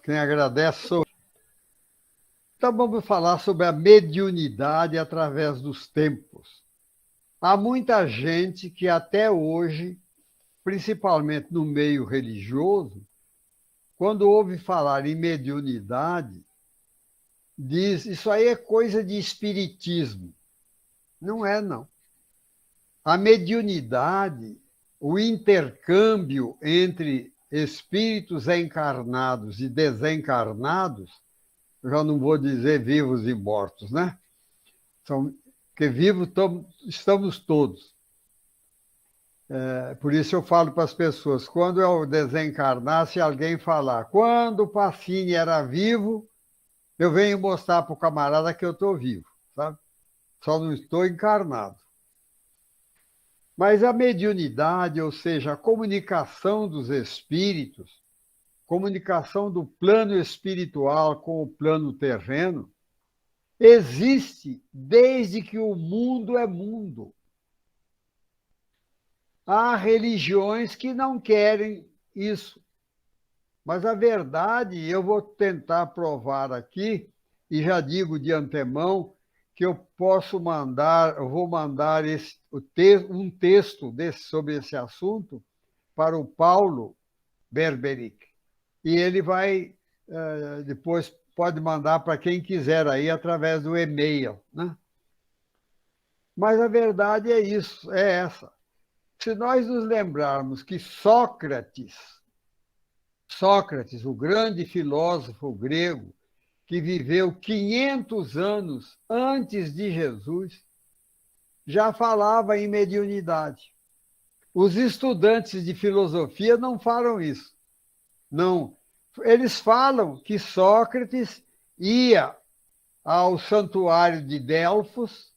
Quem agradece sou. Então vamos falar sobre a mediunidade através dos tempos. Há muita gente que até hoje, principalmente no meio religioso, quando ouve falar em mediunidade, diz isso aí é coisa de espiritismo. Não é, não. A mediunidade, o intercâmbio entre espíritos encarnados e desencarnados, já não vou dizer vivos e mortos, né? Porque vivos estamos todos. Por isso eu falo para as pessoas, quando eu desencarnar, se alguém falar, quando o Pacini era vivo, eu venho mostrar para o camarada que eu estou vivo, sabe? Só não estou encarnado. Mas a mediunidade, ou seja, a comunicação dos espíritos, comunicação do plano espiritual com o plano terreno, existe desde que o mundo é mundo. Há religiões que não querem isso. Mas a verdade, eu vou tentar provar aqui, e já digo de antemão, que eu vou mandar um texto sobre esse assunto para o Paulo Berberic. E ele vai, depois pode mandar para quem quiser aí através do e-mail, né? Mas a verdade é isso, é essa. Se nós nos lembrarmos que Sócrates, o grande filósofo grego, que viveu 500 anos antes de Jesus, já falava em mediunidade. Os estudantes de filosofia não falam isso. Não. Eles falam que Sócrates ia ao santuário de Delfos,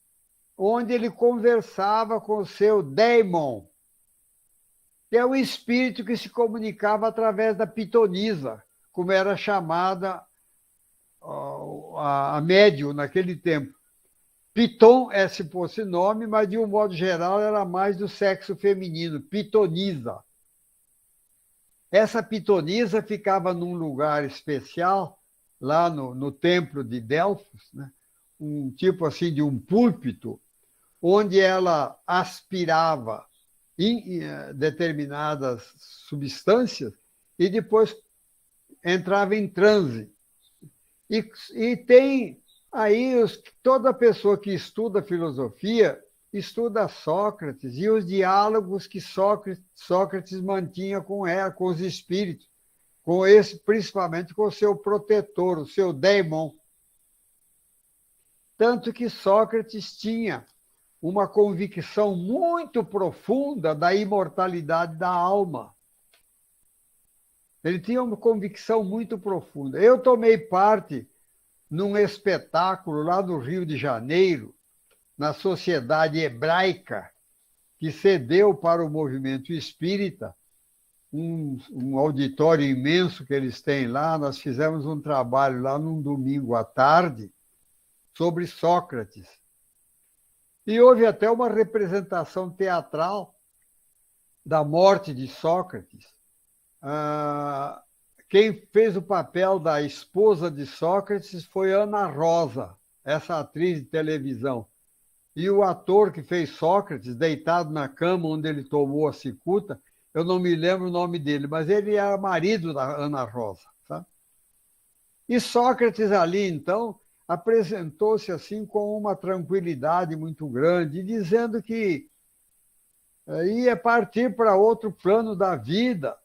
onde ele conversava com o seu daimon, que é o espírito que se comunicava através da pitonisa, como era chamada a médium naquele tempo. Piton é, se fosse nome, mas de um modo geral era mais do sexo feminino, pitonisa. Essa pitonisa ficava num lugar especial, lá no templo de Delfos, né? Um tipo assim de um púlpito, onde ela aspirava em determinadas substâncias e depois entrava em transe. E tem aí toda pessoa que estuda filosofia estuda Sócrates e os diálogos que Sócrates mantinha com ela, com os espíritos, principalmente com o seu protetor, o seu daimon. Tanto que Sócrates tinha uma convicção muito profunda da imortalidade da alma. Ele tinha uma convicção muito profunda. Eu tomei parte num espetáculo lá no Rio de Janeiro, na Sociedade Hebraica, que cedeu para o movimento espírita, um auditório imenso que eles têm lá. Nós fizemos um trabalho lá num domingo à tarde sobre Sócrates. E houve até uma representação teatral da morte de Sócrates. Quem fez o papel da esposa de Sócrates foi Ana Rosa, essa atriz de televisão. E o ator que fez Sócrates, deitado na cama onde ele tomou a cicuta, eu não me lembro o nome dele, mas ele era marido da Ana Rosa. Tá? E Sócrates ali, então, apresentou-se assim com uma tranquilidade muito grande, dizendo que ia partir para outro plano da vida.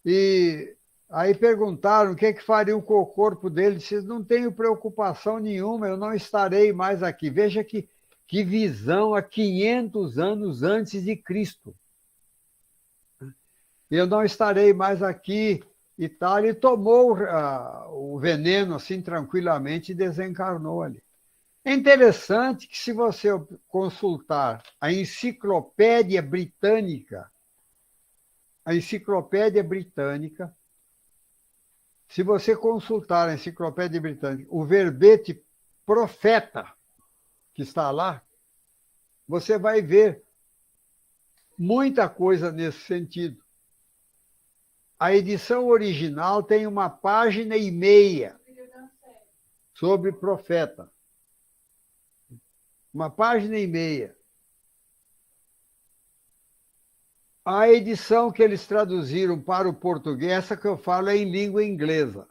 E aí perguntaram o que é que fariam com o corpo dele. Disse, não tenho preocupação nenhuma, eu não estarei mais aqui. Veja que visão há 500 anos antes de Cristo. Eu não estarei mais aqui e tal. Ele tomou o veneno assim tranquilamente e desencarnou ali. É interessante que, se você consultar a Enciclopédia Britânica, se você consultar a Enciclopédia Britânica, o verbete profeta que está lá, você vai ver muita coisa nesse sentido. A edição original tem 1,5 páginas sobre profeta. 1,5 páginas. A edição que eles traduziram para o português, essa que eu falo é em língua inglesa.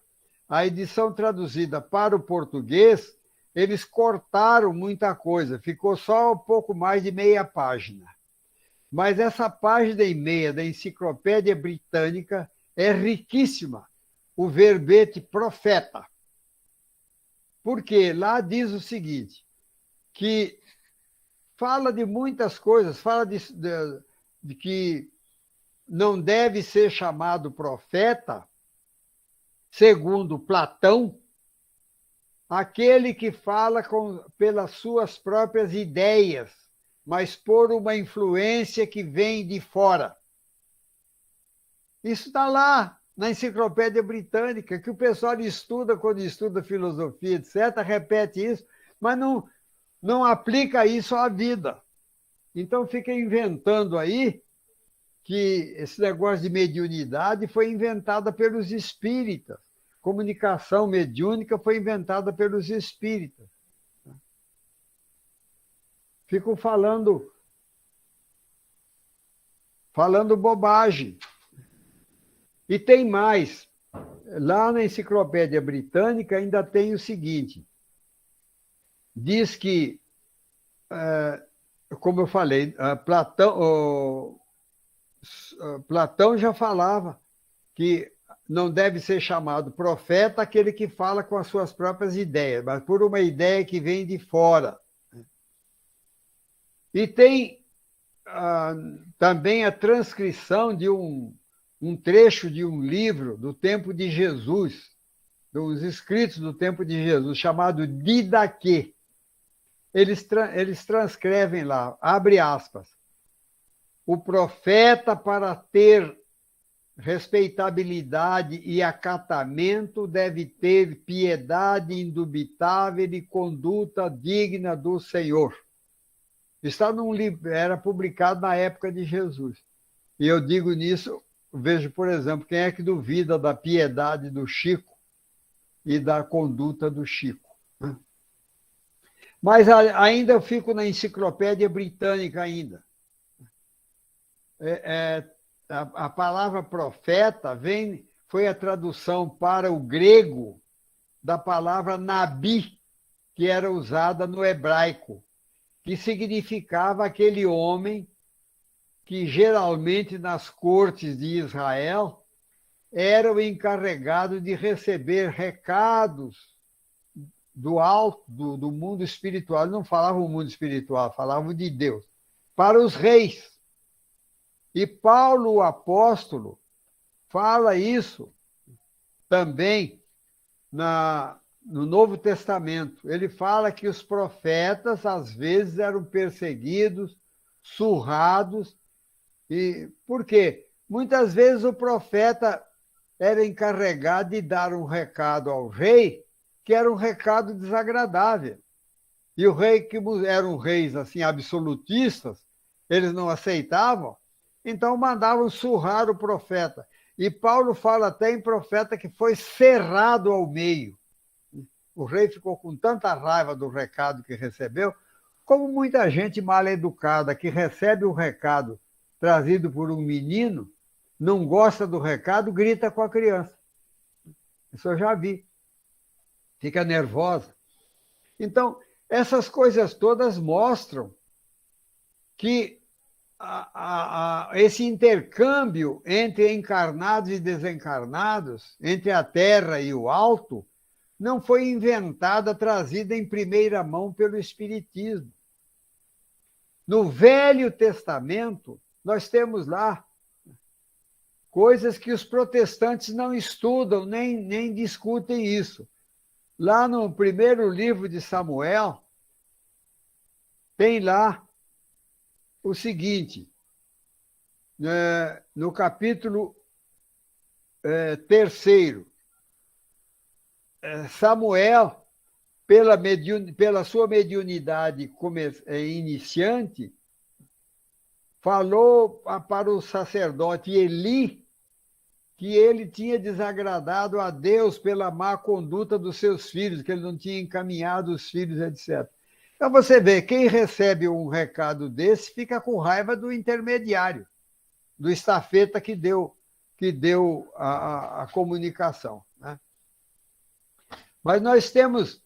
A edição traduzida para o português, eles cortaram muita coisa, ficou só um pouco mais de meia página. Mas essa 1,5 páginas da Enciclopédia Britânica é riquíssima, o verbete profeta. Porque lá diz o seguinte, que fala de muitas coisas, fala de que não deve ser chamado profeta, segundo Platão, aquele que fala pelas suas próprias ideias, mas por uma influência que vem de fora. Isso está lá na Enciclopédia Britânica, que o pessoal estuda quando estuda filosofia, etc., repete isso, mas não aplica isso à vida. Então fica inventando aí que esse negócio de mediunidade foi inventada pelos espíritas. Comunicação mediúnica foi inventada pelos espíritas. Ficam falando bobagem. E tem mais. Lá na Enciclopédia Britânica ainda tem o seguinte. Diz que, como eu falei, Platão já falava que não deve ser chamado profeta aquele que fala com as suas próprias ideias, mas por uma ideia que vem de fora. E tem também a transcrição de um trecho de um livro do tempo de Jesus, dos escritos do tempo de Jesus, chamado Didaquê. Eles transcrevem lá, abre aspas, o profeta, para ter respeitabilidade e acatamento, deve ter piedade indubitável e conduta digna do Senhor. Está num livro, era publicado na época de Jesus. E eu digo nisso, vejo, por exemplo, quem é que duvida da piedade do Chico e da conduta do Chico. Mas ainda eu fico na Enciclopédia Britânica ainda. A palavra profeta foi a tradução para o grego da palavra nabi, que era usada no hebraico, que significava aquele homem que geralmente nas cortes de Israel era o encarregado de receber recados do alto, do mundo espiritual. Não falavam o mundo espiritual, falavam de Deus, para os reis. E Paulo, o apóstolo, fala isso também no Novo Testamento. Ele fala que os profetas, às vezes, eram perseguidos, surrados. Por quê? Muitas vezes o profeta era encarregado de dar um recado ao rei, que era um recado desagradável. E o rei, que eram reis assim, absolutistas, eles não aceitavam, então mandavam surrar o profeta. E Paulo fala até em profeta que foi cerrado ao meio. O rei ficou com tanta raiva do recado que recebeu, como muita gente mal educada que recebe um recado trazido por um menino, não gosta do recado, grita com a criança. Isso eu já vi. Fica nervosa. Então, essas coisas todas mostram que esse intercâmbio entre encarnados e desencarnados, entre a terra e o alto, não foi inventada, trazida em primeira mão pelo Espiritismo. No Velho Testamento, nós temos lá coisas que os protestantes não estudam, nem discutem isso. Lá no primeiro livro de Samuel, tem lá o seguinte, no capítulo 3, Samuel, pela sua mediunidade iniciante, falou para o sacerdote Eli que ele tinha desagradado a Deus pela má conduta dos seus filhos, que ele não tinha encaminhado os filhos, etc. Então você vê, quem recebe um recado desse fica com raiva do intermediário, do estafeta que deu a comunicação, né? Mas nós temos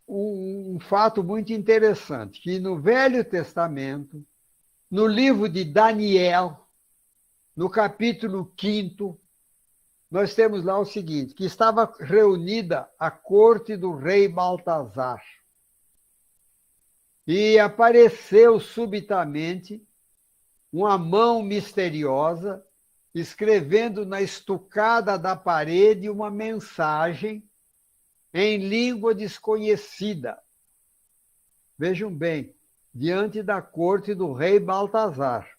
um fato muito interessante, que no Velho Testamento, no livro de Daniel, no capítulo 5, nós temos lá o seguinte, que estava reunida a corte do rei Baltazar. E apareceu subitamente uma mão misteriosa escrevendo na estucada da parede uma mensagem em língua desconhecida. Vejam bem, diante da corte do rei Baltazar.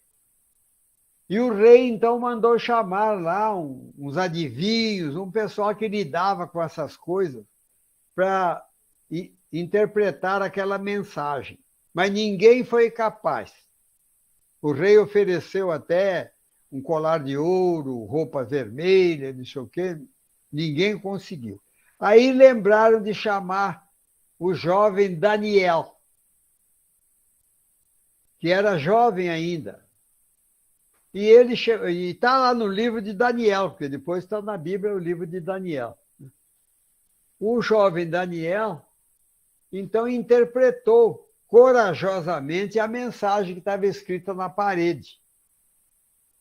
E o rei, então, mandou chamar lá uns adivinhos, um pessoal que lidava com essas coisas, para interpretar aquela mensagem. Mas ninguém foi capaz. O rei ofereceu até um colar de ouro, roupa vermelha, não sei o quê. Ninguém conseguiu. Aí lembraram de chamar o jovem Daniel, que era jovem ainda. E ele está lá no livro de Daniel, porque depois está na Bíblia o livro de Daniel. O jovem Daniel, então, interpretou corajosamente a mensagem que estava escrita na parede,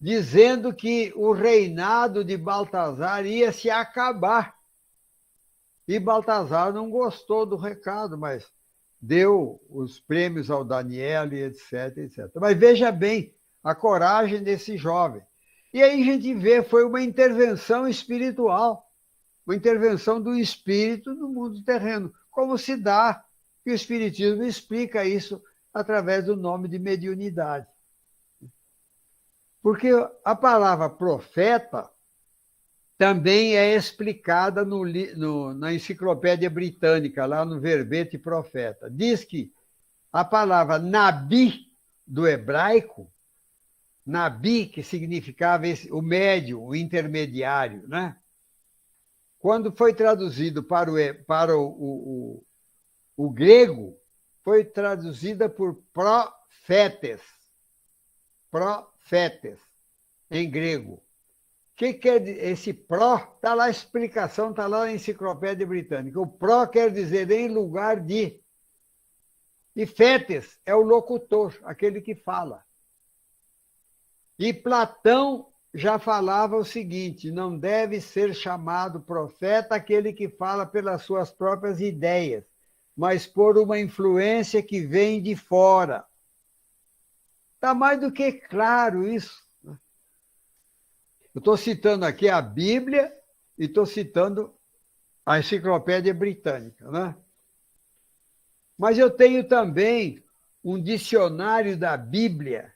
dizendo que o reinado de Baltazar ia se acabar. E Baltazar não gostou do recado, mas deu os prêmios ao Daniel e etc, etc. Mas veja bem a coragem desse jovem. E aí a gente vê, foi uma intervenção espiritual, uma intervenção do espírito no mundo terreno. Como se dá, que o Espiritismo explica isso através do nome de mediunidade. Porque a palavra profeta também é explicada na Enciclopédia Britânica, lá no verbete profeta. Diz que a palavra nabi, do hebraico, nabi, que significava o médium, o intermediário, né? Quando foi traduzido para o grego, foi traduzida por profetes. Profetes, em grego. O que quer dizer? Esse pró, está lá a explicação, está lá na Enciclopédia Britânica. O pró quer dizer em lugar de. E fetes é o locutor, aquele que fala. E Platão já falava o seguinte: não deve ser chamado profeta aquele que fala pelas suas próprias ideias, mas por uma influência que vem de fora. Está mais do que claro isso. Eu estou citando aqui a Bíblia e estou citando a Enciclopédia Britânica, né? Mas eu tenho também um dicionário da Bíblia,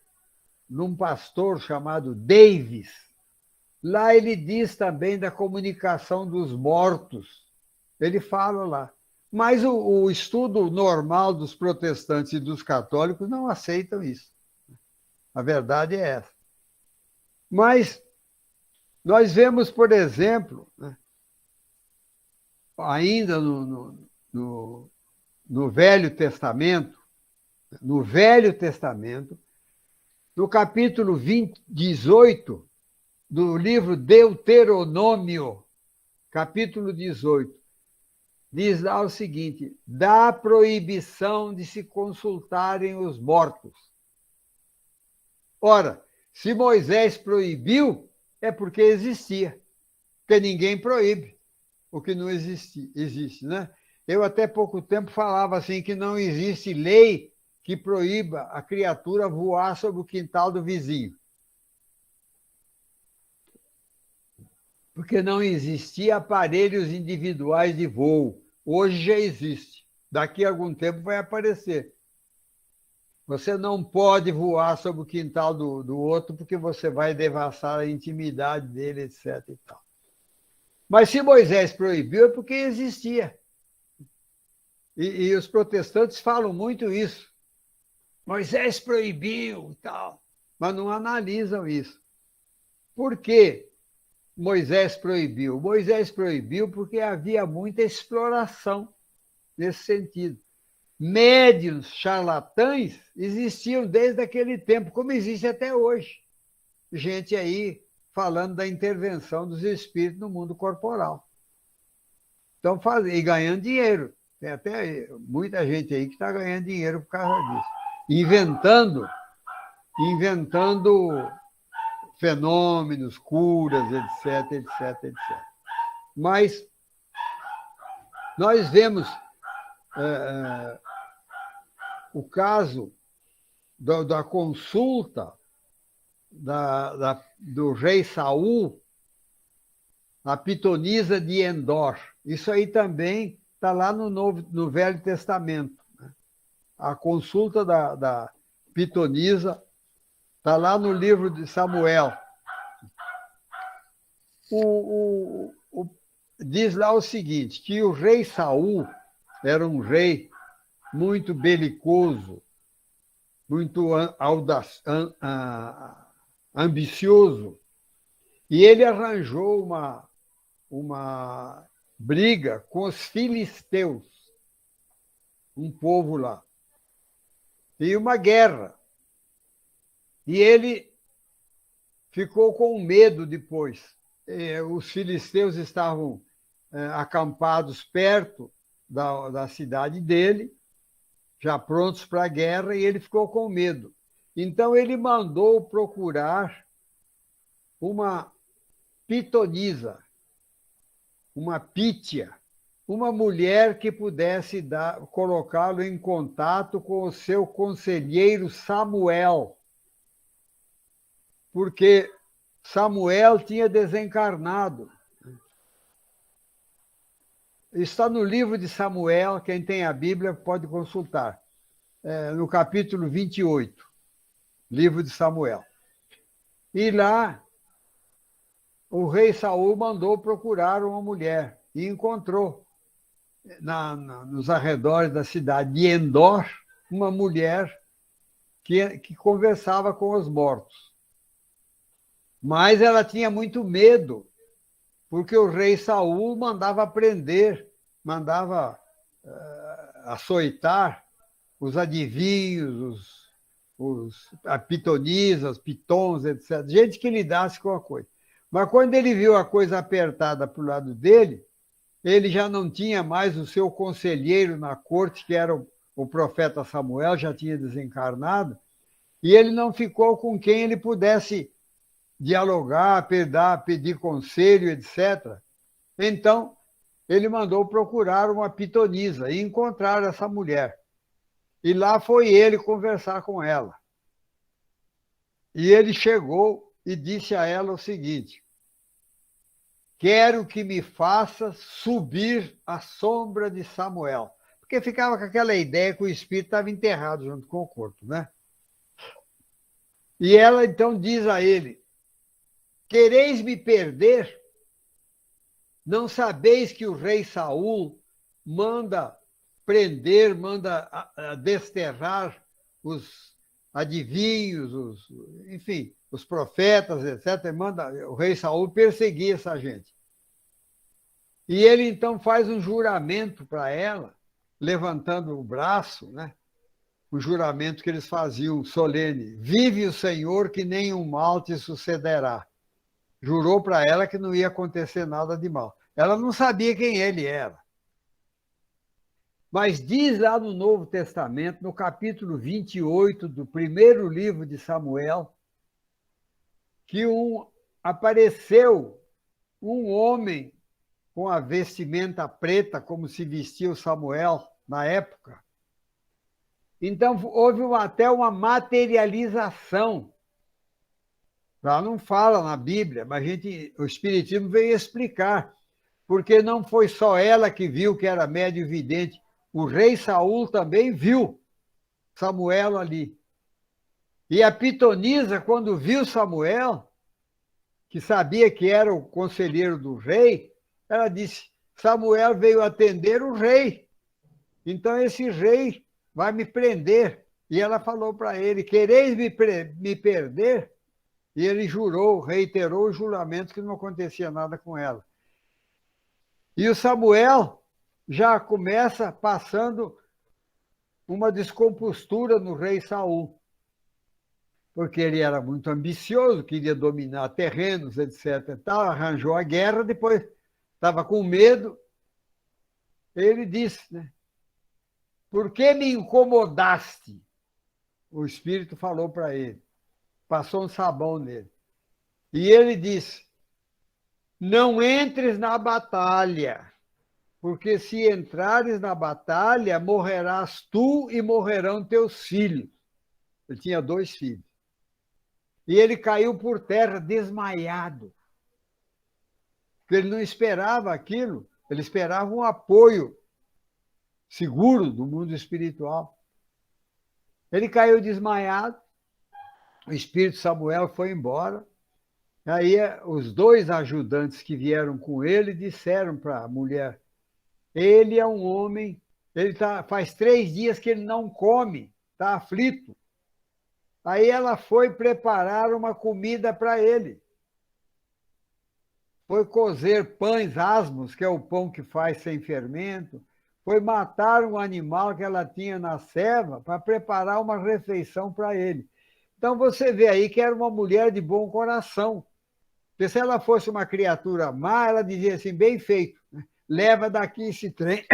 num pastor chamado Davis. Lá ele diz também da comunicação dos mortos. Ele fala lá. Mas o estudo normal dos protestantes e dos católicos não aceitam isso. A verdade é essa. Mas nós vemos, por exemplo, né, ainda no Velho Testamento, no capítulo 18 do livro Deuteronômio, capítulo 18, diz lá o seguinte: da proibição de se consultarem os mortos. Ora, se Moisés proibiu, é porque existia. Porque ninguém proíbe o que não existe, né? Eu até pouco tempo falava assim que não existe lei que proíba a criatura voar sobre o quintal do vizinho. Porque não existia aparelhos individuais de voo. Hoje já existe. Daqui a algum tempo vai aparecer. Você não pode voar sobre o quintal do outro porque você vai devassar a intimidade dele, etc. e tal. Mas se Moisés proibiu é porque existia. E os protestantes falam muito isso. Moisés proibiu e tal, mas não analisam isso. Por quê? Moisés proibiu? Moisés proibiu porque havia muita exploração nesse sentido. Médiuns, charlatães, existiam desde aquele tempo, como existe até hoje. Gente aí falando da intervenção dos espíritos no mundo corporal. Então, e ganhando dinheiro. Tem até muita gente aí que está ganhando dinheiro por causa disso. Inventando fenômenos, curas, etc, etc, etc. Mas nós vemos o caso da consulta do rei Saul, a pitonisa de Endor. Isso aí também está lá no Velho Testamento. A consulta da pitonisa está lá no livro de Samuel. Diz lá o seguinte, que o rei Saul era um rei muito belicoso, muito ambicioso, e ele arranjou uma briga com os filisteus, um povo lá, e uma guerra. E ele ficou com medo depois. Os filisteus estavam acampados perto da cidade dele, já prontos para a guerra, e ele ficou com medo. Então ele mandou procurar uma pitonisa, uma pítia, uma mulher que pudesse colocá-lo em contato com o seu conselheiro Samuel, porque Samuel tinha desencarnado. Está no livro de Samuel, quem tem a Bíblia pode consultar, no capítulo 28, livro de Samuel. E lá, o rei Saul mandou procurar uma mulher e encontrou, nos arredores da cidade de Endor, uma mulher que conversava com os mortos. Mas ela tinha muito medo, porque o rei Saul mandava prender, mandava açoitar os adivinhos, os pitonisas, pitons, etc. Gente que lidasse com a coisa. Mas quando ele viu a coisa apertada para o lado dele, ele já não tinha mais o seu conselheiro na corte, que era o profeta Samuel, já tinha desencarnado, e ele não ficou com quem ele pudesse dialogar, pedir conselho, etc. Então, ele mandou procurar uma pitonisa e encontrar essa mulher. E lá foi ele conversar com ela. E ele chegou e disse a ela o seguinte: quero que me faça subir à sombra de Samuel. Porque ficava com aquela ideia que o espírito estava enterrado junto com o corpo, né? E ela então diz a ele: quereis me perder? Não sabeis que o rei Saul manda prender, manda desterrar os adivinhos, enfim, os profetas, etc. Manda o rei Saul perseguir essa gente. E ele então faz um juramento para ela, levantando o braço, né? O juramento que eles faziam solene: vive o Senhor, que nenhum mal te sucederá. Jurou para ela que não ia acontecer nada de mal. Ela não sabia quem ele era. Mas diz lá no Novo Testamento, no capítulo 28 do primeiro livro de Samuel, que apareceu um homem com a vestimenta preta, como se vestia o Samuel na época. Então, houve até uma materialização. Lá não fala na Bíblia, mas o Espiritismo veio explicar, porque não foi só ela que viu que era médio e vidente, o rei Saul também viu Samuel ali. E a pitonisa, quando viu Samuel, que sabia que era o conselheiro do rei, ela disse: Samuel veio atender o rei, então esse rei vai me prender. E ela falou para ele: quereis me perder? E ele jurou, reiterou o juramento que não acontecia nada com ela. E o Samuel já começa passando uma descompostura no rei Saul, porque ele era muito ambicioso, queria dominar terrenos, etc. E tal, arranjou a guerra, depois estava com medo. Ele disse, né? Por que me incomodaste? O Espírito falou para ele, passou um sabão nele. E ele disse, não entres na batalha, porque se entrares na batalha, morrerás tu e morrerão teus filhos. Ele tinha 2 filhos. E ele caiu por terra desmaiado. Porque ele não esperava aquilo, ele esperava um apoio seguro do mundo espiritual. Ele caiu desmaiado, o espírito Samuel foi embora. Aí os 2 ajudantes que vieram com ele disseram para a mulher, ele é um homem, faz 3 dias que ele não come, está aflito. Aí ela foi preparar uma comida para ele. Foi cozer pães asmos, que é o pão que faz sem fermento. Foi matar um animal que ela tinha na ceva para preparar uma refeição para ele. Então você vê aí que era uma mulher de bom coração. Porque se ela fosse uma criatura má, ela dizia assim, bem feito, leva daqui esse trem,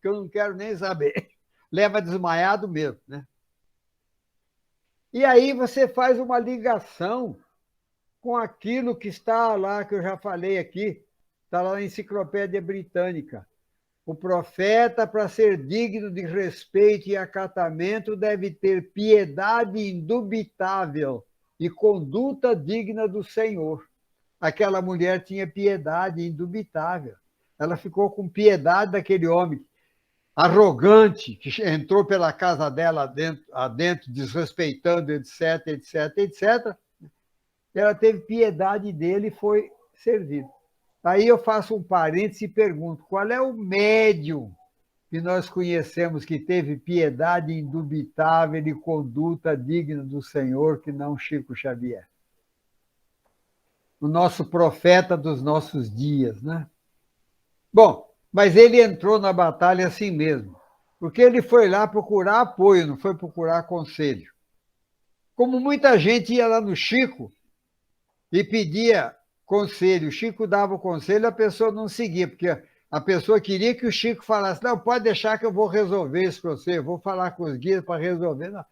que eu não quero nem saber. Leva desmaiado mesmo, né? E aí você faz uma ligação com aquilo que está lá, que eu já falei aqui, está lá na Enciclopédia Britânica. O profeta, para ser digno de respeito e acatamento, deve ter piedade indubitável e conduta digna do Senhor. Aquela mulher tinha piedade indubitável. Ela ficou com piedade daquele homem arrogante que entrou pela casa dela adentro, desrespeitando, etc, etc, etc. Ela teve piedade dele e foi servida. Aí eu faço um parênteses e pergunto, qual é o médium que nós conhecemos que teve piedade indubitável e conduta digna do Senhor, que não Chico Xavier? O nosso profeta dos nossos dias, né? Bom, mas ele entrou na batalha assim mesmo, porque ele foi lá procurar apoio, não foi procurar conselho. Como muita gente ia lá no Chico e pedia conselho, o Chico dava o conselho, a pessoa não seguia, porque a pessoa queria que o Chico falasse, não, pode deixar que eu vou resolver isso para você, eu vou falar com os guias para resolver. Não.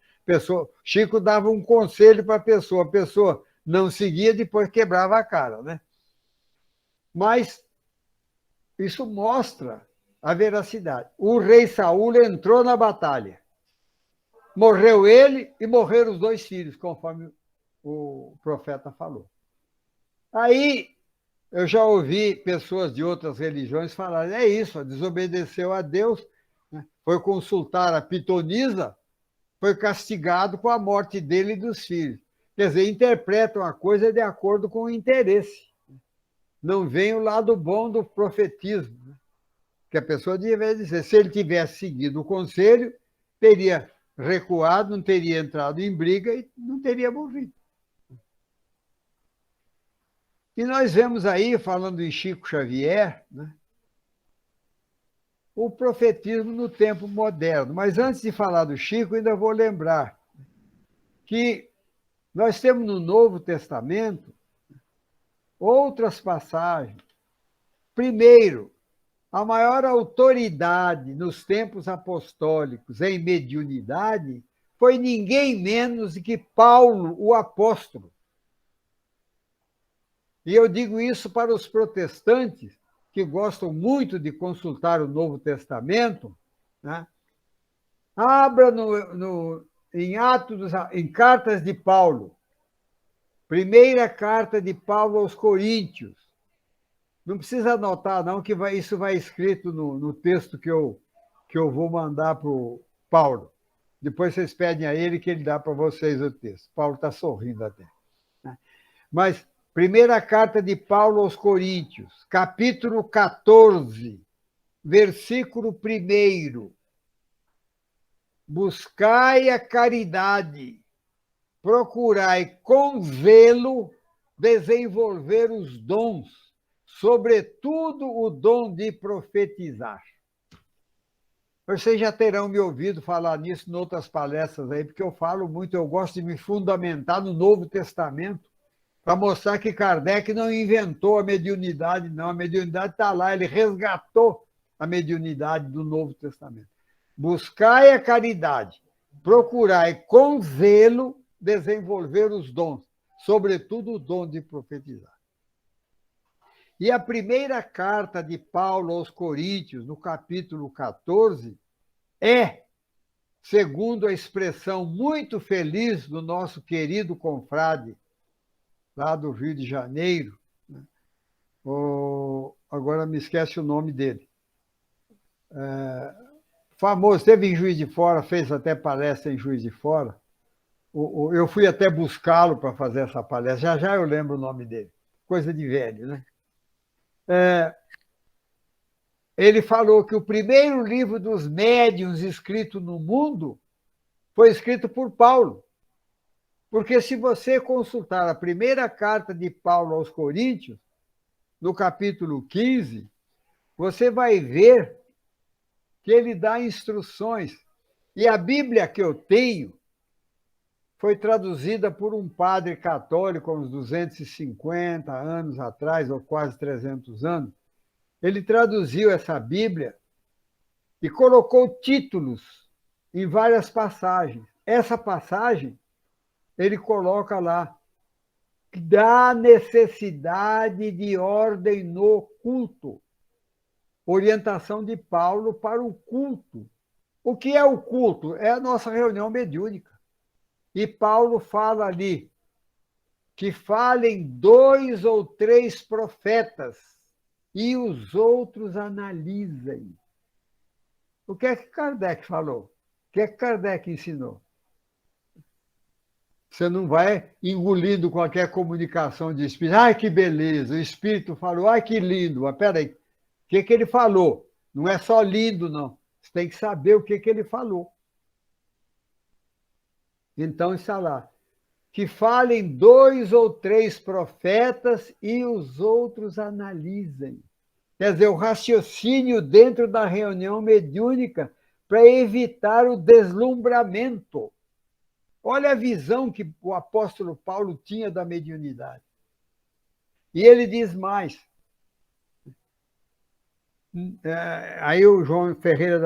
Chico dava um conselho para a pessoa não seguia, depois quebrava a cara, né? Mas isso mostra a veracidade. O rei Saul entrou na batalha. Morreu ele e morreram os 2 filhos, conforme o profeta falou. Aí eu já ouvi pessoas de outras religiões falarem, é isso, desobedeceu a Deus, né? Foi consultar a pitonisa, foi castigado com a morte dele e dos filhos. Quer dizer, interpretam a coisa de acordo com o interesse. Não vem o lado bom do profetismo, né? Que a pessoa devia dizer, se ele tivesse seguido o conselho, teria recuado, não teria entrado em briga e não teria morrido. E nós vemos aí, falando em Chico Xavier, né, o profetismo no tempo moderno. Mas antes de falar do Chico, ainda vou lembrar que nós temos no Novo Testamento outras passagens. Primeiro, a maior autoridade nos tempos apostólicos em mediunidade foi ninguém menos do que Paulo, o apóstolo. E eu digo isso para os protestantes, que gostam muito de consultar o Novo Testamento, né? Abra em Cartas de Paulo, primeira carta de Paulo aos Coríntios. Não precisa anotar, não, que isso vai escrito no texto que eu vou mandar para o Paulo. Depois vocês pedem a ele que ele dá para vocês o texto. Paulo está sorrindo até. Mas, primeira carta de Paulo aos Coríntios, capítulo 14, versículo 1. Buscai a caridade procurai com zelo desenvolver os dons, sobretudo o dom de profetizar. Vocês já terão me ouvido falar nisso em outras palestras aí, porque eu falo muito, eu gosto de me fundamentar no Novo Testamento, para mostrar que Kardec não inventou a mediunidade, não. A mediunidade está lá, ele resgatou a mediunidade do Novo Testamento. Buscai a caridade, procurai com zelo desenvolver os dons, sobretudo o dom de profetizar. E a primeira carta de Paulo aos Coríntios, no capítulo 14, é, segundo a expressão muito feliz do nosso querido confrade, lá do Rio de Janeiro, né? Agora me esquece o nome dele. Famoso, esteve em Juiz de Fora, fez até palestra em Juiz de Fora. Eu fui até buscá-lo para fazer essa palestra, já já eu lembro o nome dele. Coisa de velho, né? Ele falou que o primeiro livro dos médiuns escrito no mundo foi escrito por Paulo. Porque se você consultar a primeira carta de Paulo aos Coríntios, no capítulo 15, você vai ver que ele dá instruções. E a Bíblia que eu tenho foi traduzida por um padre católico há uns 250 anos atrás, ou quase 300 anos. Ele traduziu essa Bíblia e colocou títulos em várias passagens. Essa passagem, ele coloca lá, da necessidade de ordem no culto. Orientação de Paulo para o culto. O que é o culto? É a nossa reunião mediúnica. E Paulo fala ali que falem 2 ou 3 profetas e os outros analisem. O que é que Kardec falou? O que é que Kardec ensinou? Você não vai engolindo qualquer comunicação de espírito. Ai, que beleza, o espírito falou, ai, que lindo. Mas peraí, o que ele falou? Não é só lindo, não. Você tem que saber o que ele falou. Então está lá. Que falem 2 ou 3 profetas e os outros analisem. Quer dizer, o raciocínio dentro da reunião mediúnica para evitar o deslumbramento. Olha a visão que o apóstolo Paulo tinha da mediunidade. E ele diz mais. Aí o João Ferreira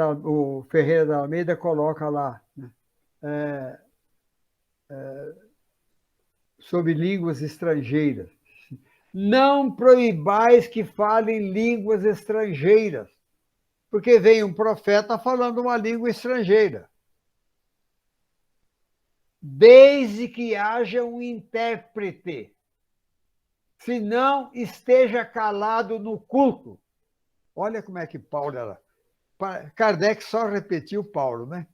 da Almeida coloca lá, né? Sobre línguas estrangeiras. Não proibais que falem línguas estrangeiras, porque vem um profeta falando uma língua estrangeira. Desde que haja um intérprete, se não esteja calado no culto. Olha como é que Paulo era. Kardec só repetiu Paulo, né?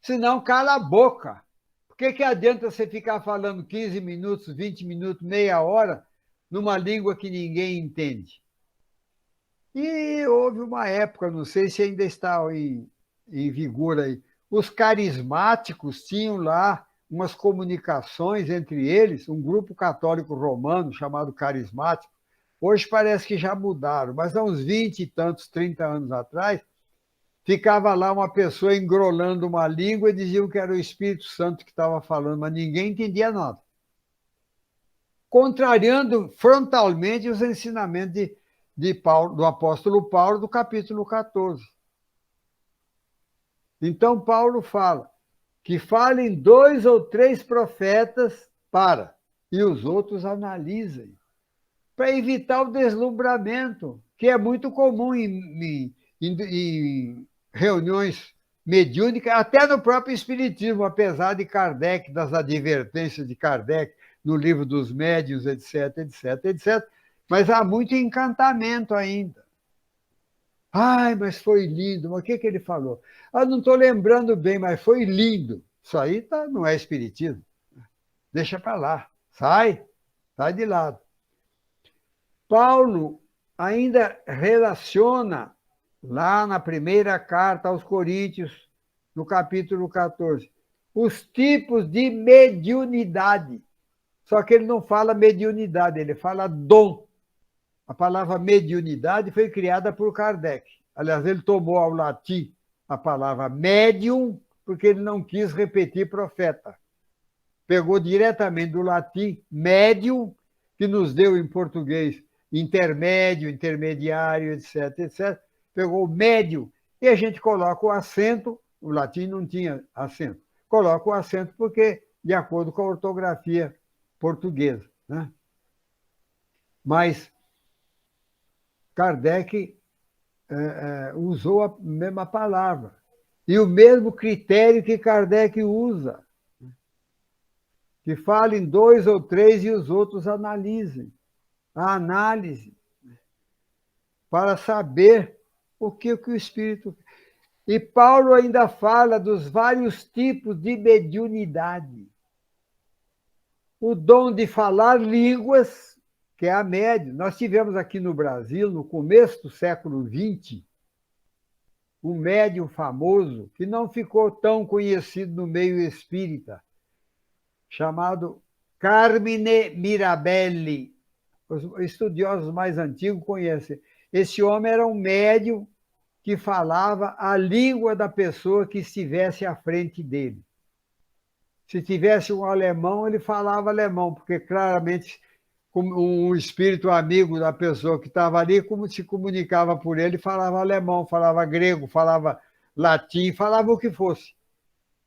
Se não, cala a boca. Por que adianta você ficar falando 15 minutos, 20 minutos, meia hora, numa língua que ninguém entende? E houve uma época, não sei se ainda está em vigor aí, os carismáticos tinham lá umas comunicações entre eles, um grupo católico romano chamado carismático. Hoje parece que já mudaram, mas há uns 20 e tantos, 30 anos atrás, ficava lá uma pessoa engrolando uma língua e diziam que era o Espírito Santo que estava falando, mas ninguém entendia nada. Contrariando frontalmente os ensinamentos de Paulo, do apóstolo Paulo, do capítulo 14. Então, Paulo fala que falem 2 ou 3 profetas e os outros analisem, para evitar o deslumbramento, que é muito comum em reuniões mediúnicas, até no próprio Espiritismo, apesar de Kardec, das advertências de Kardec, no livro dos médiuns, etc, etc, etc. Mas há muito encantamento ainda. Ai, mas foi lindo. Mas o que ele falou? Não estou lembrando bem, mas foi lindo. Isso aí não é espiritismo. Deixa para lá. Sai de lado. Paulo ainda relaciona lá na primeira carta aos Coríntios, no capítulo 14, os tipos de mediunidade. Só que ele não fala mediunidade, ele fala dom. A palavra mediunidade foi criada por Kardec. Aliás, ele tomou ao latim a palavra médium, porque ele não quis repetir profeta. Pegou diretamente do latim médium, que nos deu em português intermédio, intermediário, etc, etc. Pegou médium e a gente coloca o acento, o latim não tinha acento, coloca o acento porque de acordo com a ortografia portuguesa, né? Mas Kardec usou a mesma palavra e o mesmo critério que Kardec usa, que falem dois ou três e os outros analisem. A análise para saber o que o espírito... E Paulo ainda fala dos vários tipos de mediunidade. O dom de falar línguas, que é a médium. Nós tivemos aqui no Brasil, no começo do século XX, um médium famoso que não ficou tão conhecido no meio espírita, chamado Carmine Mirabelli. Os estudiosos mais antigos conhecem. Esse homem era um médium que falava a língua da pessoa que estivesse à frente dele. Se tivesse um alemão, ele falava alemão, porque claramente um espírito amigo da pessoa que estava ali, como se comunicava por ele, falava alemão, falava grego, falava latim, falava o que fosse.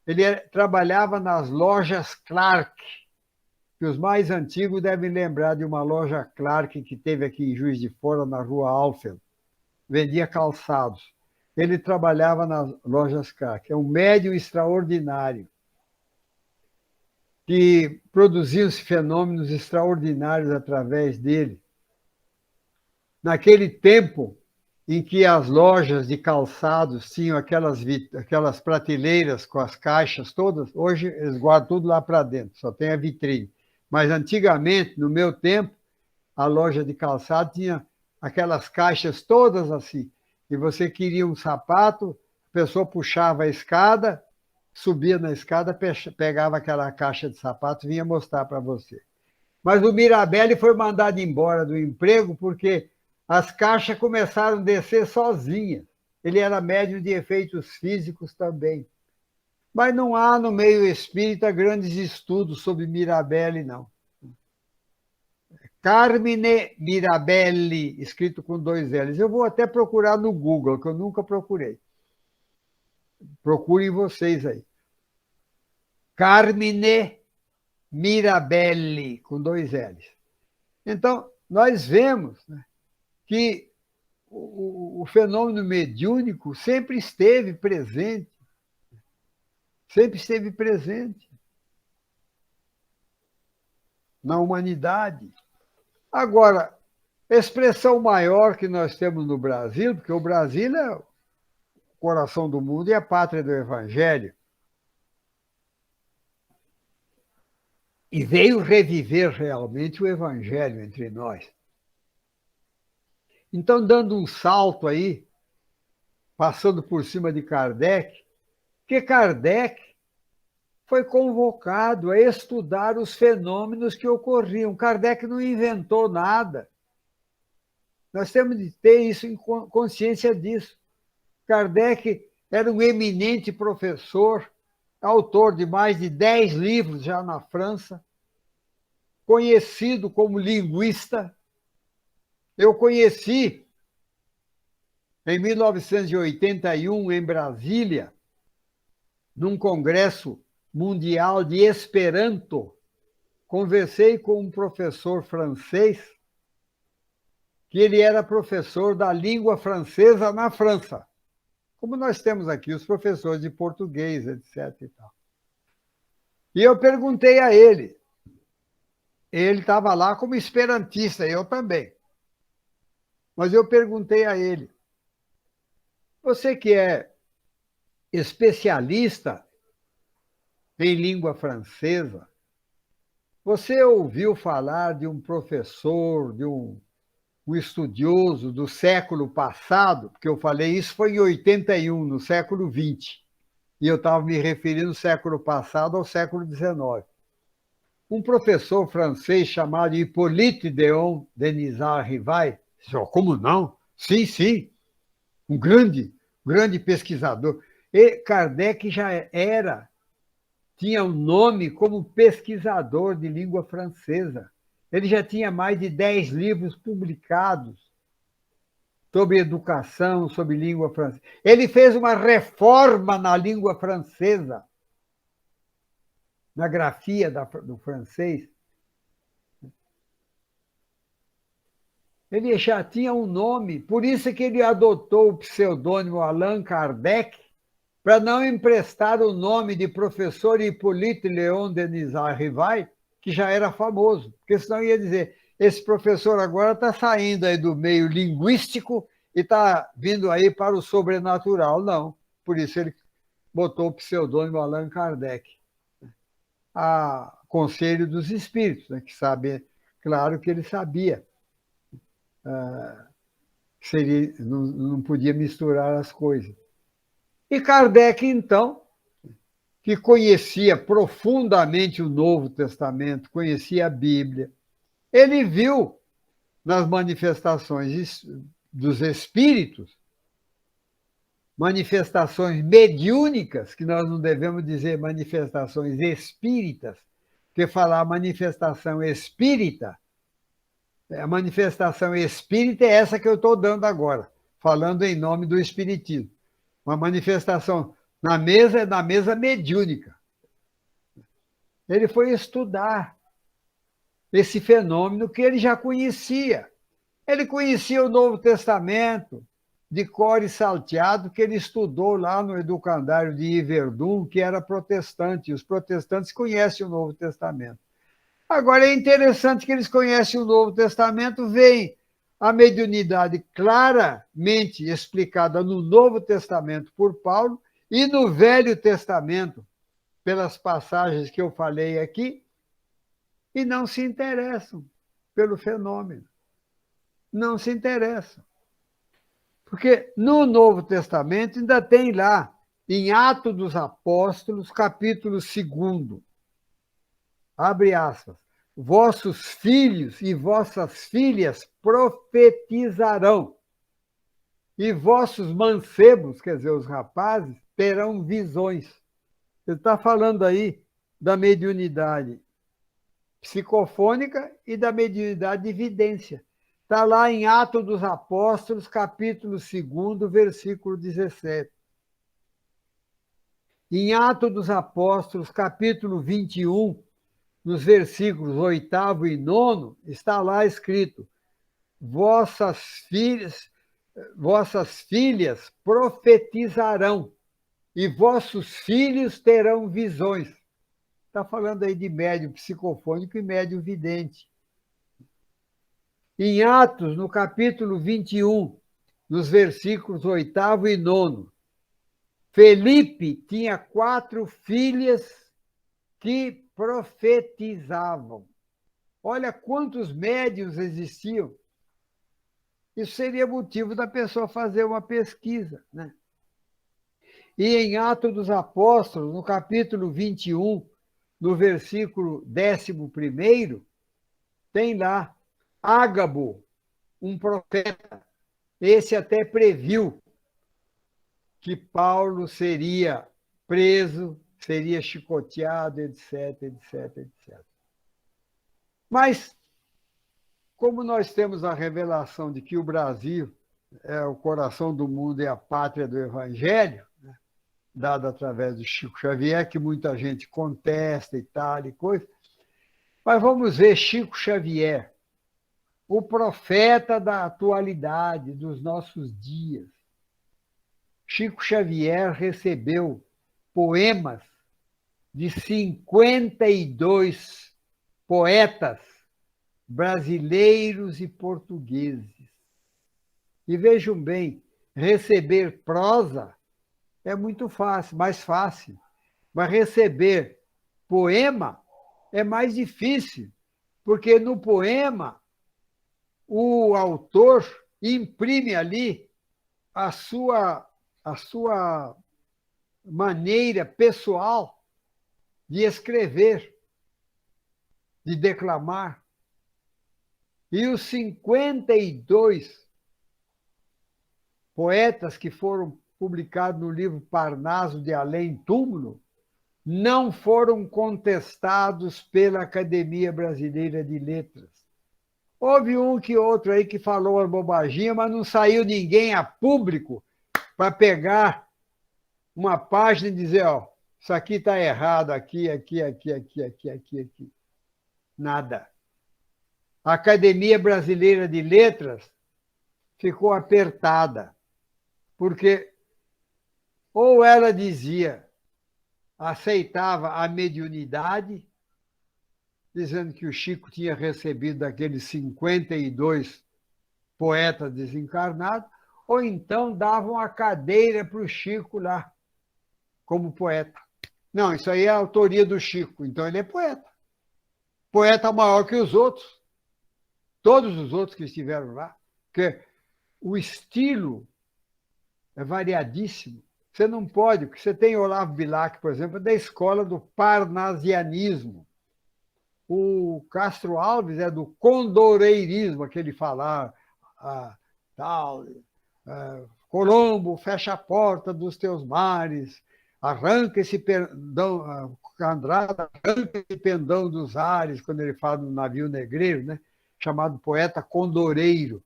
Ele trabalhava nas lojas Clark, que os mais antigos devem lembrar de uma loja Clark que teve aqui em Juiz de Fora, na rua Alfeld. Vendia calçados. Ele trabalhava nas lojas Clark. É um médium extraordinário, que produziam-se fenômenos extraordinários através dele. Naquele tempo em que as lojas de calçados tinham aquelas prateleiras com as caixas todas, hoje eles guardam tudo lá para dentro, só tem a vitrine. Mas antigamente, no meu tempo, a loja de calçado tinha aquelas caixas todas assim. E você queria um sapato, a pessoa puxava a escada, subia na escada, pegava aquela caixa de sapato e vinha mostrar para você. Mas o Mirabelli foi mandado embora do emprego porque as caixas começaram a descer sozinhas. Ele era médium de efeitos físicos também. Mas não há no meio espírita grandes estudos sobre Mirabelli, não. Carmine Mirabelli, escrito com 2 L's. Eu vou até procurar no Google, que eu nunca procurei. Procurem vocês aí. Carmine Mirabelli, com 2 L's. Então, nós vemos, né, que o fenômeno mediúnico sempre esteve presente. Sempre esteve presente na humanidade. Agora, a expressão maior que nós temos no Brasil, porque o Brasil é o coração do mundo e a pátria do Evangelho, e veio reviver realmente o Evangelho entre nós. Então, dando um salto aí, passando por cima de Kardec, que Kardec foi convocado a estudar os fenômenos que ocorriam. Kardec não inventou nada. Nós temos de ter isso em consciência disso. Kardec era um eminente professor, autor de mais de 10 livros já na França, conhecido como linguista. Eu conheci, em 1981, em Brasília, num congresso mundial de Esperanto, conversei com um professor francês, que ele era professor da língua francesa na França, como nós temos aqui os professores de português, etc. E tal. E eu perguntei a ele estava lá como esperantista, eu também. Mas eu perguntei a ele, você que é especialista em língua francesa, você ouviu falar de um professor, de um estudioso do século passado? Porque eu falei isso foi em 81, no século XX. e eu estava me referindo ao século passado, ao século XIX. Um professor francês chamado Hippolyte Léon Denisard Rivail disse, oh, como não? Sim, sim, um grande pesquisador. E Kardec já tinha um nome como pesquisador de língua francesa. Ele já tinha mais de 10 livros publicados sobre educação, sobre língua francesa. Ele fez uma reforma na língua francesa, na grafia do francês. Ele já tinha um nome, por isso que ele adotou o pseudônimo Allan Kardec, para não emprestar o nome de professor Hippolyte Léon Denisard Rivail, que já era famoso, porque senão ia dizer, esse professor agora está saindo aí do meio linguístico e está vindo aí para o sobrenatural. Não, por isso ele botou o pseudônimo Allan Kardec. A Conselho dos Espíritos, né, que sabe, claro que ele sabia que seria, não podia misturar as coisas. E Kardec, então, que conhecia profundamente o Novo Testamento, conhecia a Bíblia, ele viu nas manifestações dos espíritos, manifestações mediúnicas, que nós não devemos dizer manifestações espíritas, porque falar manifestação espírita, a manifestação espírita é essa que eu estou dando agora, falando em nome do espiritismo. Uma manifestação na mesa mediúnica. Ele foi estudar esse fenômeno que ele já conhecia. Ele conhecia o Novo Testamento de cor e salteado, que ele estudou lá no educandário de Yverdun, que era protestante. Os protestantes conhecem o Novo Testamento. Agora, é interessante que eles conhecem o Novo Testamento, veem a mediunidade claramente explicada no Novo Testamento por Paulo e no Velho Testamento, pelas passagens que eu falei aqui, e não se interessam pelo fenômeno. Não se interessam. Porque no Novo Testamento ainda tem lá, em Atos dos Apóstolos, capítulo 2, abre aspas, vossos filhos e vossas filhas profetizarão, e vossos mancebos, quer dizer, os rapazes, terão visões. Ele está falando aí da mediunidade psicofônica e da mediunidade de vidência. Está lá em Atos dos Apóstolos, capítulo 2, versículo 17. Em Atos dos Apóstolos, capítulo 21, nos versículos 8º e 9º, está lá escrito, vossas filhas profetizarão e vossos filhos terão visões. Está falando aí de médium psicofônico e médium vidente. Em Atos, no capítulo 21, nos versículos 8º e 9º, Felipe tinha 4 filhas que profetizavam. Olha quantos médiuns existiam. Isso seria motivo da pessoa fazer uma pesquisa, né? E em Atos dos Apóstolos, no capítulo 21, no versículo 11º, tem lá Ágabo, um profeta. Esse até previu que Paulo seria preso, seria chicoteado, etc, etc, etc. Mas, como nós temos a revelação de que o Brasil é o coração do mundo e a pátria do Evangelho, né, dado através do Chico Xavier, que muita gente contesta e tal e coisa, mas vamos ver Chico Xavier, o profeta da atualidade, dos nossos dias. Chico Xavier recebeu poemas de 52 poetas brasileiros e portugueses. E vejam bem, receber prosa é muito fácil, mais fácil, mas receber poema é mais difícil, porque no poema o autor imprime ali a sua maneira pessoal de escrever, de declamar. E os 52 poetas que foram publicados no livro Parnaso de Além Túmulo não foram contestados pela Academia Brasileira de Letras. Houve um que outro aí que falou uma bobaginha, mas não saiu ninguém a público para pegar uma página e dizer, ó, isso aqui está errado, aqui. Nada. A Academia Brasileira de Letras ficou apertada, porque ou ela dizia, aceitava a mediunidade, dizendo que o Chico tinha recebido daqueles 52 poetas desencarnados, ou então davam a cadeira para o Chico lá, como poeta. Não, isso aí é a autoria do Chico, então ele é poeta. Poeta maior que os outros. Todos os outros que estiveram lá. Porque o estilo é variadíssimo. Você não pode, porque você tem Olavo Bilac, por exemplo, da escola do parnasianismo. O Castro Alves é do condoreirismo, aquele falar, tal, Colombo, fecha a porta dos teus mares, arranca esse pendão, Andrade arranca esse pendão dos ares, quando ele fala no navio negreiro, né? Chamado poeta condoreiro.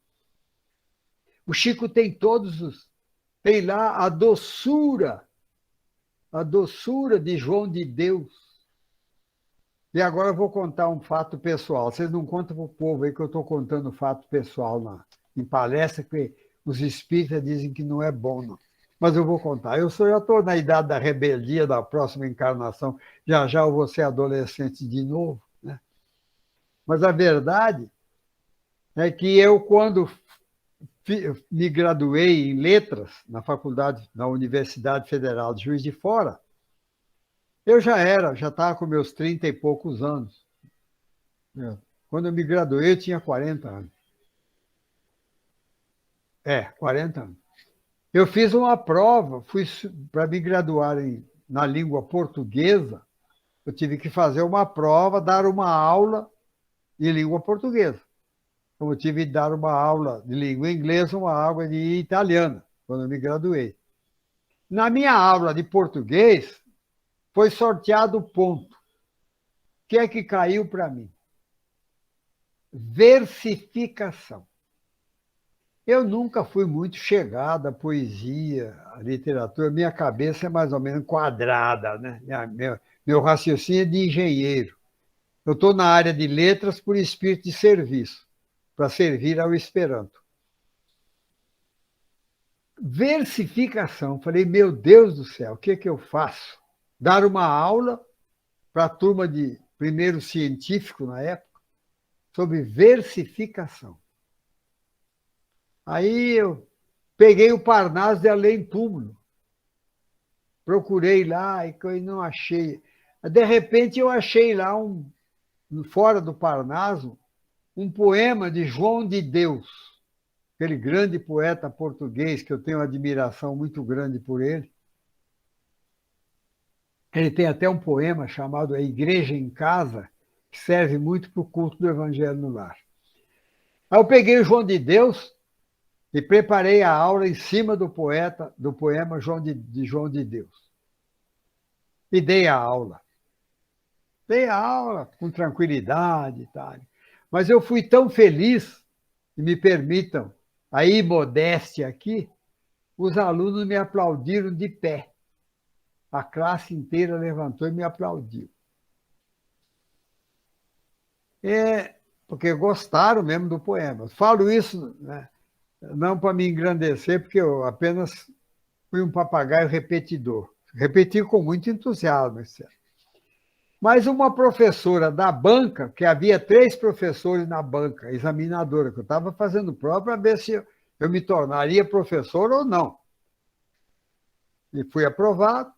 O Chico tem tem lá a doçura de João de Deus. E agora eu vou contar um fato pessoal. Vocês não contam para o povo aí que eu estou contando fato pessoal em palestra, que os espíritas dizem que não é bom, não. Mas eu vou contar. Eu já estou na idade da rebeldia, da próxima encarnação. Já eu vou ser adolescente de novo, né? Mas a verdade é que eu, quando me graduei em letras na Universidade Federal de Juiz de Fora, eu já estava com meus 30 e poucos anos. Quando eu me graduei, eu tinha 40 anos. 40 anos. Eu fiz uma prova, para me graduar na língua portuguesa, eu tive que fazer uma prova, dar uma aula de língua portuguesa. Como eu tive que dar uma aula de língua inglesa, uma aula de italiana, quando eu me graduei. Na minha aula de português, foi sorteado o ponto. O que é que caiu para mim? Versificação. Eu nunca fui muito chegado à poesia, à literatura. Minha cabeça é mais ou menos quadrada, né? Meu raciocínio é de engenheiro. Eu estou na área de letras por espírito de serviço, para servir ao Esperanto. Versificação. Falei, meu Deus do céu, o que é que eu faço? Dar uma aula para a turma de primeiro científico na época sobre versificação. Aí eu peguei o Parnaso de Além Túmulo. Procurei lá e não achei. De repente eu achei lá, fora do Parnaso, um poema de João de Deus, aquele grande poeta português que eu tenho uma admiração muito grande por ele. Ele tem até um poema chamado A Igreja em Casa, que serve muito para o culto do Evangelho no Lar. Aí eu peguei o João de Deus e preparei a aula em cima do poema de João de Deus. E dei a aula. Dei a aula com tranquilidade e tal. Mas eu fui tão feliz, e me permitam a imodéstia aqui, os alunos me aplaudiram de pé. A classe inteira levantou e me aplaudiu. Porque gostaram mesmo do poema. Falo isso, né, não para me engrandecer, porque eu apenas fui um papagaio repetidor. Repeti com muito entusiasmo. Mas uma professora da banca, que havia 3 professores na banca, examinadora, que eu estava fazendo prova para ver se eu me tornaria professor ou não. E fui aprovado.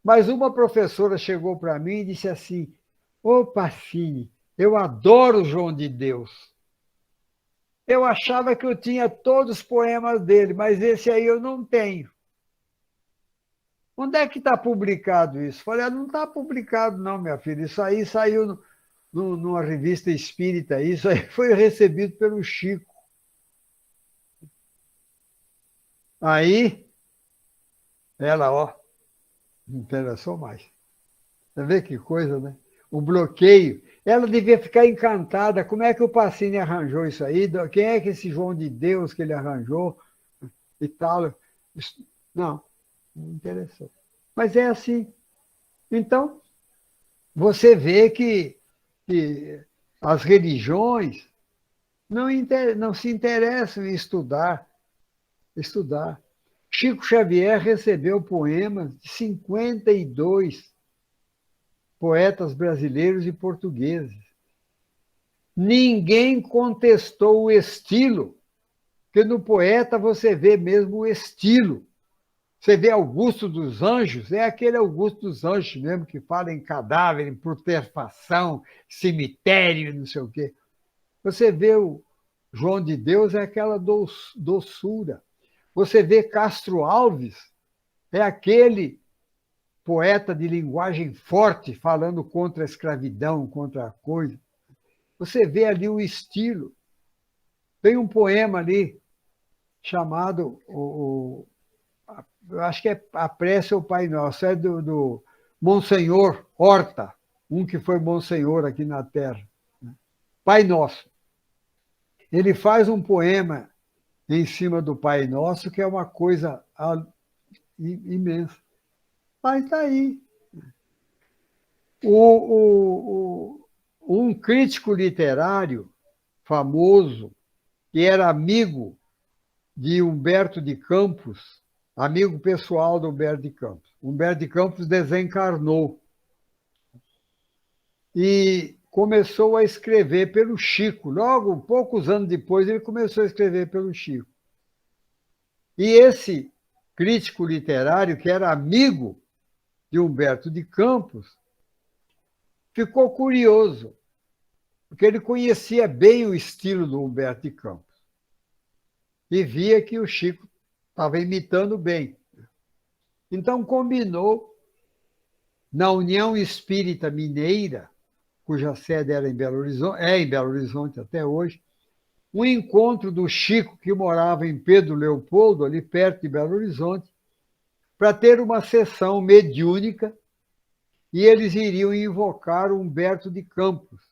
Mas uma professora chegou para mim e disse assim, ô Pacini, eu adoro João de Deus. Eu achava que eu tinha todos os poemas dele, mas esse aí eu não tenho. Onde é que está publicado isso? Falei, não está publicado não, minha filha. Isso aí saiu numa revista espírita. Isso aí foi recebido pelo Chico. Aí, ela, ó, não interessou mais. Você vê que coisa, né? O bloqueio. Ela devia ficar encantada. Como é que o Pacini arranjou isso aí? Quem é que esse João de Deus que ele arranjou? E tal. Não, não interessou. Mas é assim. Então, você vê que as religiões não se interessam em estudar. Chico Xavier recebeu poemas de 52 poetas brasileiros e portugueses. Ninguém contestou o estilo, porque no poeta você vê mesmo o estilo. Você vê Augusto dos Anjos, é aquele Augusto dos Anjos mesmo que fala em cadáver, em putrefação, cemitério, não sei o quê. Você vê o João de Deus, é aquela doçura. Você vê Castro Alves, é aquele poeta de linguagem forte, falando contra a escravidão, contra a coisa. Você vê ali o estilo. Tem um poema ali chamado, eu acho que é A Prece ao Pai Nosso, é do Monsenhor Horta, um que foi Monsenhor aqui na Terra. Pai Nosso. Ele faz um poema em cima do Pai Nosso que é uma coisa imensa. Mas está aí. Um crítico literário famoso, que era amigo de Humberto de Campos, amigo pessoal do Humberto de Campos. Humberto de Campos desencarnou e começou a escrever pelo Chico. Logo, poucos anos depois, ele começou a escrever pelo Chico. E esse crítico literário, que era amigo de Humberto de Campos, ficou curioso, porque ele conhecia bem o estilo do Humberto de Campos e via que o Chico estava imitando bem. Então combinou, na União Espírita Mineira, cuja sede era em Belo Horizonte, é em Belo Horizonte até hoje, um encontro do Chico, que morava em Pedro Leopoldo, ali perto de Belo Horizonte, para ter uma sessão mediúnica, e eles iriam invocar Humberto de Campos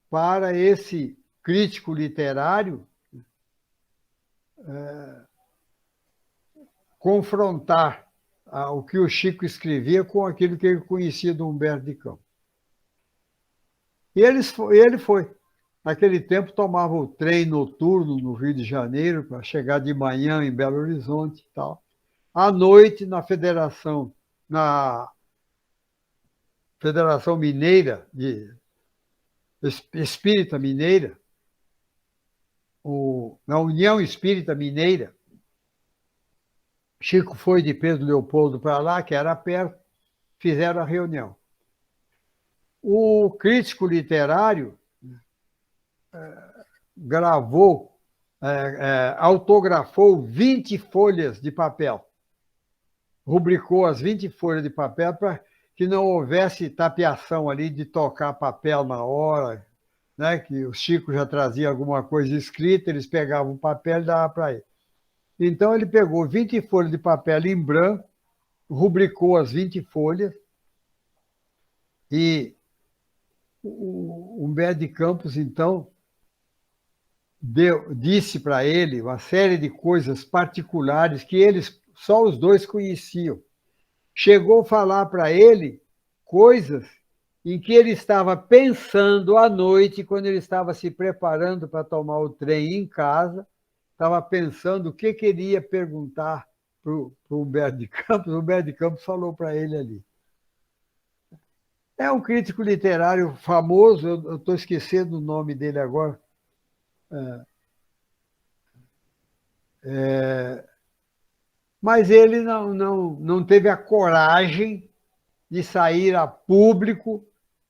para esse crítico literário confrontar o que o Chico escrevia com aquilo que ele conhecia do Humberto de Campos. E ele foi. Naquele tempo, tomava o trem noturno no Rio de Janeiro para chegar de manhã em Belo Horizonte e tal. À noite, na Federação Mineira, Espírita Mineira, na União Espírita Mineira, Chico foi de Pedro Leopoldo para lá, que era perto, fizeram a reunião. O crítico literário gravou, autografou 20 folhas de papel, rubricou as 20 folhas de papel para que não houvesse tapeação ali de tocar papel na hora, né? Que o Chico já trazia alguma coisa escrita, eles pegavam o papel e davam para ele. Então ele pegou 20 folhas de papel em branco, rubricou as 20 folhas e o Humberto de Campos, então, disse para ele uma série de coisas particulares que só os dois conheciam. Chegou a falar para ele coisas em que ele estava pensando à noite, quando ele estava se preparando para tomar o trem em casa, estava pensando o que queria perguntar para o Humberto de Campos. O Humberto de Campos falou para ele ali. É um crítico literário famoso, eu estou esquecendo o nome dele agora. Mas ele não teve a coragem de sair a público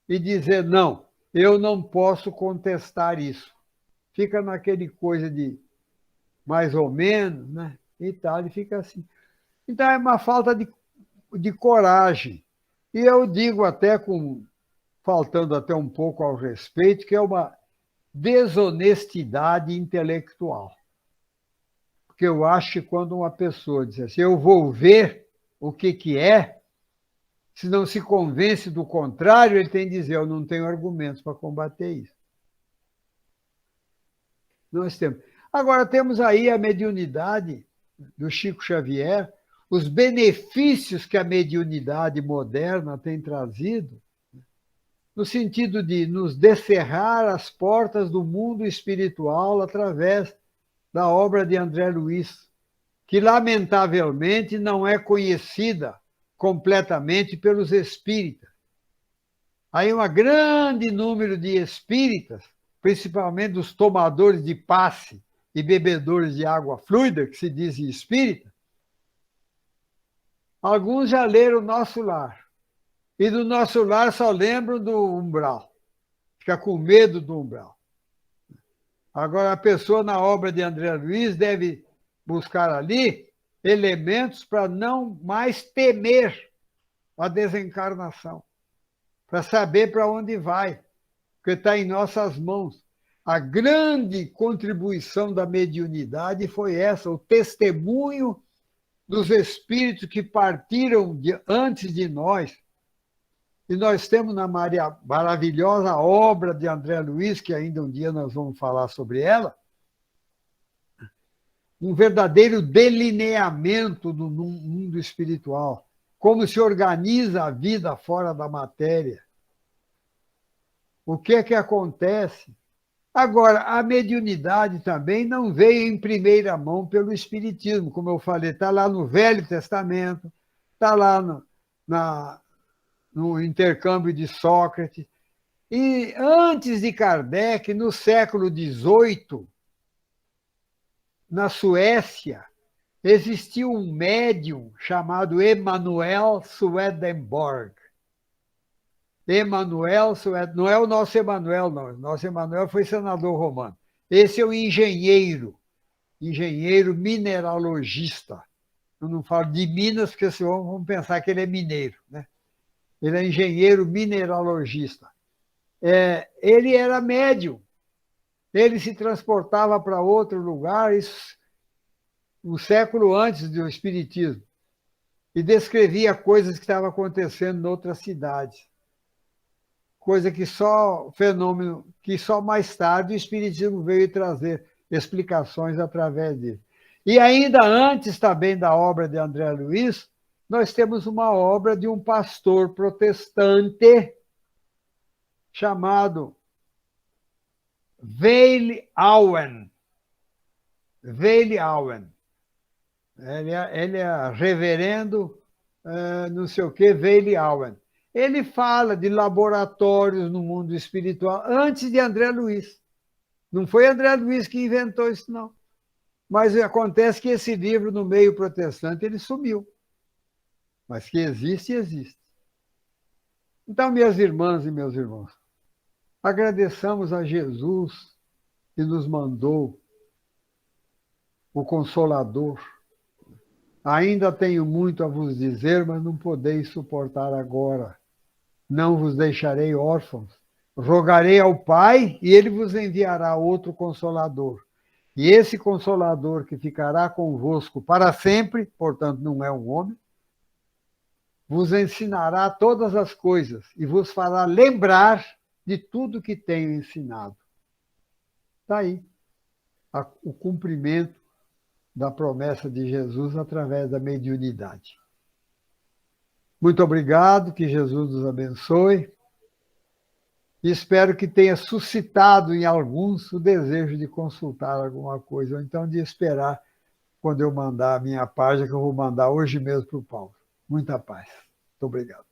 e dizer, não, eu não posso contestar isso. Fica naquele coisa de mais ou menos, né? E tal, e fica assim. Então, é uma falta de coragem. E eu digo até faltando até um pouco ao respeito, que é uma desonestidade intelectual. Porque eu acho que quando uma pessoa diz assim, eu vou ver o que é, se não se convence do contrário, ele tem que dizer, eu não tenho argumentos para combater isso. Nós temos. Agora, temos aí a mediunidade do Chico Xavier, os benefícios que a mediunidade moderna tem trazido, no sentido de nos descerrar as portas do mundo espiritual através da obra de André Luiz, que, lamentavelmente, não é conhecida completamente pelos espíritas. Aí um grande número de espíritas, principalmente dos tomadores de passe e bebedores de água fluida, que se dizem espírita, alguns já leram o Nosso Lar. E do Nosso Lar só lembram do umbral. Fica com medo do umbral. Agora, a pessoa na obra de André Luiz deve buscar ali elementos para não mais temer a desencarnação, para saber para onde vai, porque está em nossas mãos. A grande contribuição da mediunidade foi essa, o testemunho dos espíritos que partiram antes de nós. E nós temos na maravilhosa obra de André Luiz, que ainda um dia nós vamos falar sobre ela, um verdadeiro delineamento do mundo espiritual, como se organiza a vida fora da matéria. O que é que acontece? Agora, a mediunidade também não veio em primeira mão pelo Espiritismo, como eu falei, está lá no Velho Testamento, está lá no intercâmbio de Sócrates. E antes de Kardec, no século XVIII, na Suécia, existia um médium chamado Emanuel Swedenborg. Emanuel Swedenborg, não é o nosso Emanuel, não. O nosso Emanuel foi senador romano. Esse é o engenheiro mineralogista. Eu não falo de Minas, porque senão vão pensar que ele é mineiro, né? Ele é engenheiro mineralogista. Ele era médium. Ele se transportava para outro lugar, isso um século antes do Espiritismo, e descrevia coisas que estavam acontecendo em outras cidades. Fenômeno que só mais tarde o Espiritismo veio trazer explicações através dele. E ainda antes também da obra de André Luiz, nós temos uma obra de um pastor protestante chamado Weile Auen. Weile Auen. Ele é reverendo, não sei o quê, Weile Auen. Ele fala de laboratórios no mundo espiritual antes de André Luiz. Não foi André Luiz que inventou isso, não. Mas acontece que esse livro, no meio protestante, ele sumiu. Mas que existe, existe. Então, minhas irmãs e meus irmãos, agradeçamos a Jesus que nos mandou o Consolador. Ainda tenho muito a vos dizer, mas não podeis suportar agora. Não vos deixarei órfãos. Rogarei ao Pai e ele vos enviará outro Consolador. E esse Consolador que ficará convosco para sempre, portanto não é um homem, vos ensinará todas as coisas e vos fará lembrar de tudo que tenho ensinado. Está aí o cumprimento da promessa de Jesus através da mediunidade. Muito obrigado, que Jesus nos abençoe. E espero que tenha suscitado em alguns o desejo de consultar alguma coisa, ou então de esperar quando eu mandar a minha página, que eu vou mandar hoje mesmo para o Paulo. Muita paz. Muito obrigado.